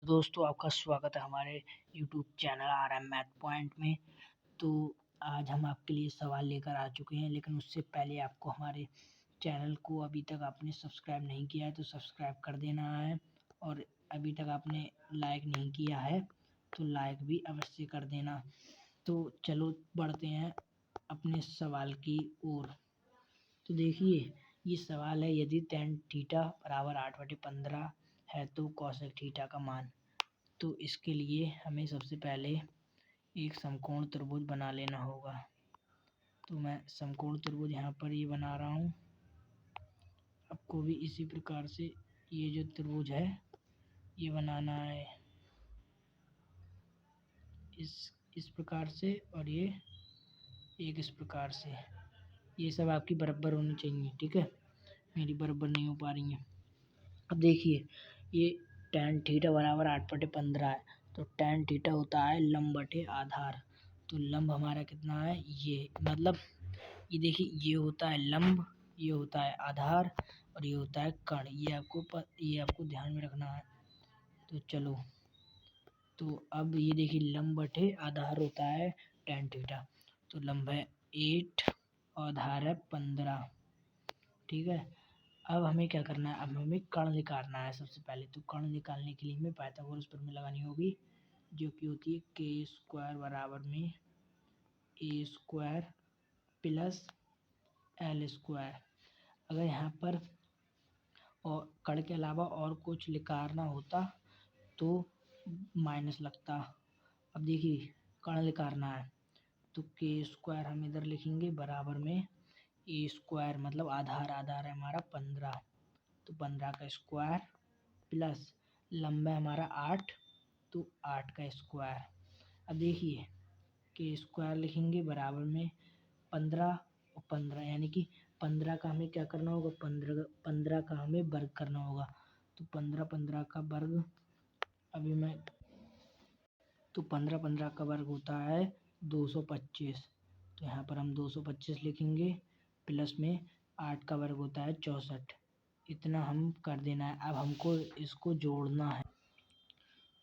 दोस्तों आपका स्वागत है हमारे YouTube channel RM math point में। तो आज हम आपके लिए सवाल लेकर आ चुके हैं, लेकिन उससे पहले आपको हमारे चैनल को अभी तक आपने सब्सक्राइब नहीं किया है तो सब्सक्राइब कर देना है, और अभी तक आपने लाइक नहीं किया है तो लाइक भी अवश्य कर देना। तो चलो बढ़ते हैं अपने सवाल की ओर। तो देखिए, ये सवाल है, यदि tan थीटा बराबर 8/15 है तो cosec थीटा का मान। तो इसके लिए हमें सबसे पहले एक समकोण त्रिभुज बना लेना होगा। तो मैं समकोण त्रिभुज यहाँ पर ये बना रहा हूँ। आपको भी इसी प्रकार से ये जो त्रिभुज है ये बनाना है, इस प्रकार से, और ये एक इस प्रकार से। ये सब आपकी बराबर होनी चाहिए, ठीक है। मेरी बराबर नहीं हो पा रही है। अब देखिए, ये tan थीटा बराबर 8/15 है, तो tan थीटा होता है लंब बटे आधार। तो लंब हमारा कितना है, ये मतलब ये देखिए, ये होता है लंब, ये होता है आधार, और ये होता है कर्ण। ये आपको ध्यान में रखना है। तो चलो, तो अब ये देखिए, लंब बटे आधार होता है tan थीटा। तो लंब है 8 और आधार है 15, ठीक है। अब हमें क्या करना है, अब हमें कर्ण निकालना है सबसे पहले। तो कर्ण निकालने के लिए हमें पाइथागोरस प्रमेय लगानी होगी, जो कि होती है k² बराबर में a² प्लस l²। अगर यहाँ पर और कर्ण के अलावा और कुछ निकालना होता तो माइनस लगता। अब देखिए, कर्ण निकालना है तो k² हम इधर लिखेंगे बराबर में a² मतलब आधार है हमारा 15, तो 15 का स्क्वायर प्लस लंबा है हमारा 8, तो 8 का स्क्वायर। अब देखिए, k² लिखेंगे बराबर में 15 और 15, यानी कि 15 का हमें क्या करना होगा, 15 का हमें वर्ग करना होगा। तो 15 का वर्ग, अभी मैं, तो 15 का वर्ग होता है 225। तो यहाँ पर हम 225 लिखेंगे, प्लस में 8 का वर्ग होता है 64। इतना हम कर देना है। अब हमको इसको जोड़ना है।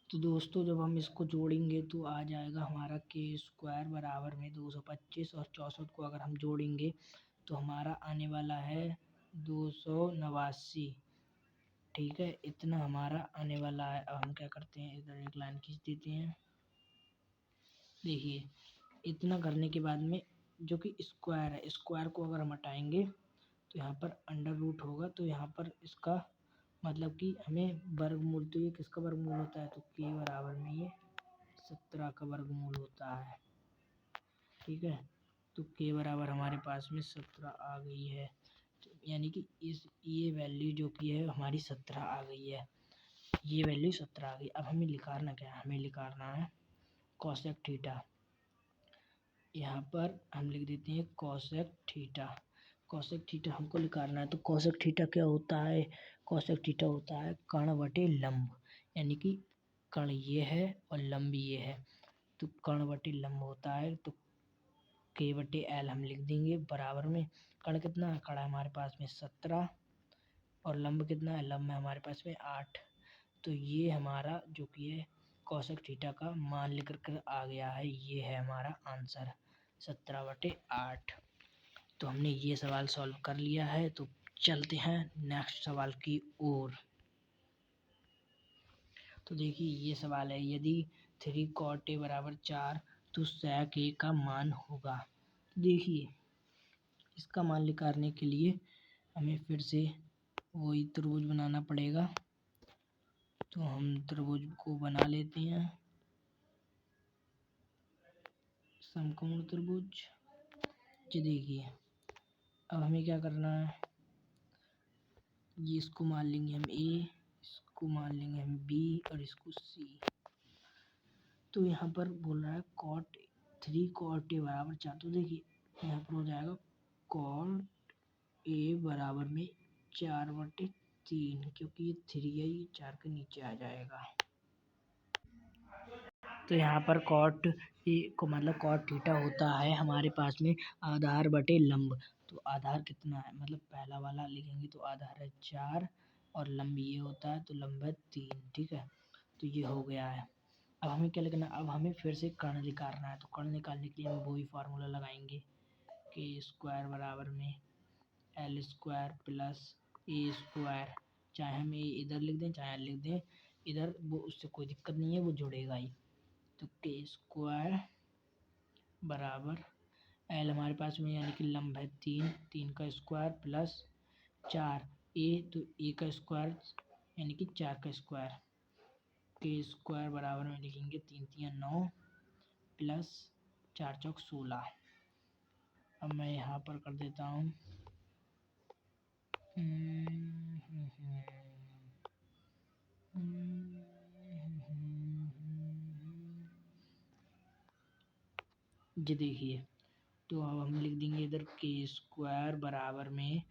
तो दोस्तों, जब हम इसको जोड़ेंगे तो आ जाएगा हमारा k² बराबर में 225 और 64 को अगर हम जोड़ेंगे तो हमारा आने वाला है 289, ठीक है। इतना हमारा आने वाला है। अब हम क्या करते हैं, इधर एक लाइन खींच देते हैं। देखिए, इतना करने के बाद में जो कि स्क्वायर है, स्क्वायर को अगर हम हटाएंगे तो यहाँ पर अंडर रूट होगा। तो यहाँ पर इसका मतलब कि हमें वर्गमूल, तो ये किसका वर्गमूल होता है, तो k बराबर में ये 17 का वर्गमूल होता है, ठीक है। तो k बराबर हमारे पास में 17 आ गई है। तो यानी कि ये वैल्यू जो कि है हमारी 17 आ गई है। ये वैल्यू 17 आ गई। अब हमें निकालना क्या है, हमें निकालना है cosec थीटा। यहाँ पर हम लिख देते हैं cosec थीटा। cosec थीटा हमको निकालना है। तो cosec थीटा क्या होता है, cosec थीटा होता है कर्ण बटे लंब, यानी कि कर्ण ये है और लंब ये है। तो कर्ण बटे लंब होता है, तो k/l हम लिख देंगे बराबर में, कर्ण कितना है, कर्ण हमारे पास में 17, और लंब कितना है, लंब है हमारे पास में 8। तो ये हमारा जो कि है cosec थीटा का मान लेकर कर आ गया है। ये है हमारा आंसर 17/8। तो हमने ये सवाल सॉल्व कर लिया है। तो चलते हैं नेक्स्ट सवाल की ओर। तो देखिए, ये सवाल है, यदि 3 cot a बराबर 4 तो sec a का मान होगा। देखिए, इसका मान निकालने के लिए हमें फिर से वही त्रिभुज बनाना पड़ेगा। तो हम त्रिभुज को बना लेते हैं, समकोण त्रिभुज। जी देखिए, अब हमें क्या करना है, ये इसको मान लेंगे हम a, इसको मान लेंगे हम b और इसको c। तो यहाँ पर बोल रहा है 3 cot a बराबर 4। तो देखिए, यहाँ पर हो जाएगा cot a बराबर में 4/3, क्योंकि ये 3 है, ये 4 के नीचे आ जाएगा। तो यहाँ पर cot a को मतलब cot थीटा होता है हमारे पास में आधार बटे लंब। तो आधार कितना है, मतलब पहला वाला लिखेंगे तो आधार है 4 और लंब ये होता है, तो लंब है 3, ठीक है। तो ये हो गया है। अब हमें क्या लिखना है, अब हमें फिर से कर्ण निकालना है। तो कर्ण निकालने के लिए हम वही फार्मूला लगाएंगे, के स्क्वायर बराबर में एल स्क्वायर प्लस ए स्क्वायर, चाहे हम ए इधर लिख दें चाहे लिख दें इधर, वो उससे कोई दिक्कत नहीं है, वो जुड़ेगा ही। तो के स्क्वायर बराबर एल हमारे पास में यानी कि लंब है 3, 3 का स्क्वायर प्लस 4 ए, तो ए का स्क्वायर यानी कि 4 का स्क्वायर, के स्क्वायर बराबर में लिखेंगे 3 3 9 प्लस 4 चौक 16। अब मैं यहाँ पर कर देता हूँ जी देखिए। तो अब हम लिख देंगे इधर के स्क्वायर बराबर में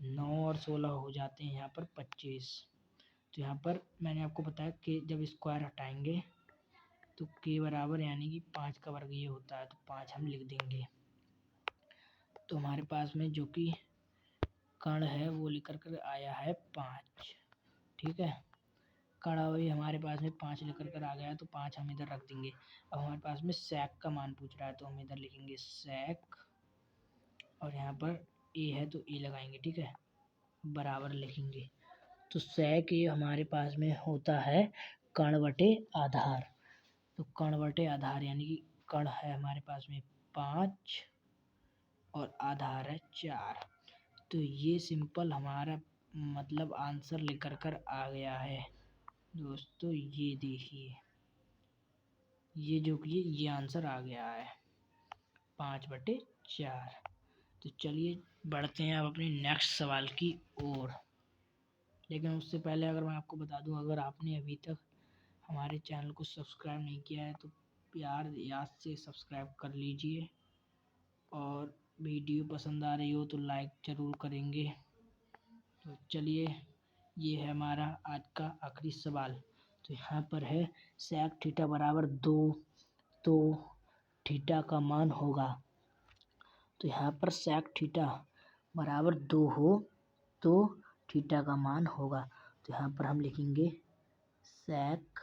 9 और 16 हो जाते हैं यहाँ पर 25। तो यहाँ पर मैंने आपको बताया कि जब स्क्वायर हटाएंगे तो के बराबर यानी कि 5 का वर्ग ये होता है, तो 5 हम लिख देंगे। तो हमारे पास में जो कि कर्ण है वो लेकर कर आया है 5, ठीक है। कर्ण वही हमारे पास में 5 लेकर कर आ गया है, तो 5 हम इधर रख देंगे। अब हमारे पास में सेक का मान पूछ रहा है, तो हम इधर लिखेंगे सेक, और यहाँ पर ए है तो ए लगाएंगे, ठीक है, बराबर लिखेंगे। तो सेक ए हमारे पास में होता है कर्ण बटे आधार। तो कर्ण बटे आधार यानी कि कर्ण है हमारे पास में 5 और आधार है 4। तो ये सिंपल हमारा मतलब आंसर लेकर कर आ गया है दोस्तों। ये देखिए, ये जो कि ये आंसर आ गया है 5/4। तो चलिए बढ़ते हैं अब अपने नेक्स्ट सवाल की ओर। लेकिन उससे पहले अगर मैं आपको बता दूं, अगर आपने अभी तक हमारे चैनल को सब्सक्राइब नहीं किया है तो प्यार याद से सब्सक्राइब कर लीजिए, और वीडियो पसंद आ रही हो तो लाइक ज़रूर करेंगे। तो चलिए, ये है हमारा आज का आखिरी सवाल। तो यहाँ पर है सेक थीटा बराबर 2, तो थीटा का मान होगा। तो यहाँ पर सेक थीटा बराबर 2 हो तो थीटा का मान होगा। तो यहाँ पर हम लिखेंगे सेक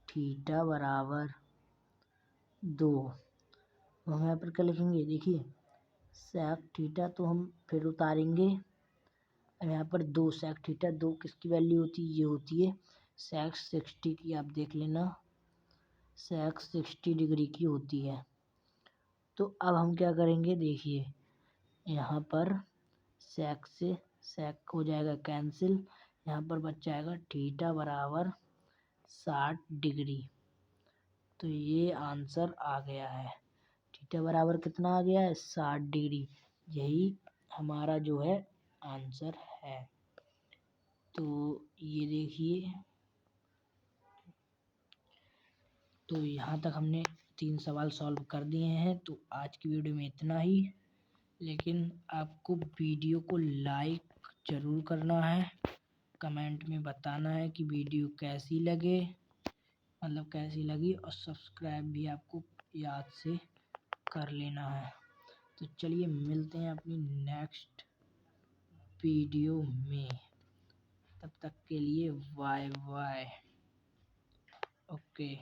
थीटा बराबर 2। तो हम यहाँ पर क्या लिखेंगे, देखिए सेक थीटा तो हम फिर उतारेंगे। अब यहाँ पर 2 सेक थीटा 2 किसकी वैल्यू होती है, ये होती है सेक 60 की। आप देख लेना सेक 60 डिग्री की होती है। तो अब हम क्या करेंगे, देखिए यहाँ पर सेक से सेक हो जाएगा कैंसिल, यहाँ पर बच जाएगा थीटा बराबर 60 डिग्री। तो ये आंसर आ गया है, थीटा बराबर कितना आ गया है, 60 डिग्री। यही हमारा जो है आंसर है। तो ये देखिए, तो यहाँ तक हमने 3 सवाल सॉल्व कर दिए हैं। तो आज की वीडियो में इतना ही। लेकिन आपको वीडियो को लाइक ज़रूर करना है, कमेंट में बताना है कि वीडियो कैसी लगे, मतलब कैसी लगी, और सब्सक्राइब भी आपको याद से कर लेना है। तो चलिए मिलते हैं अपनी नेक्स्ट वीडियो में, तब तक के लिए बाय बाय। ओके।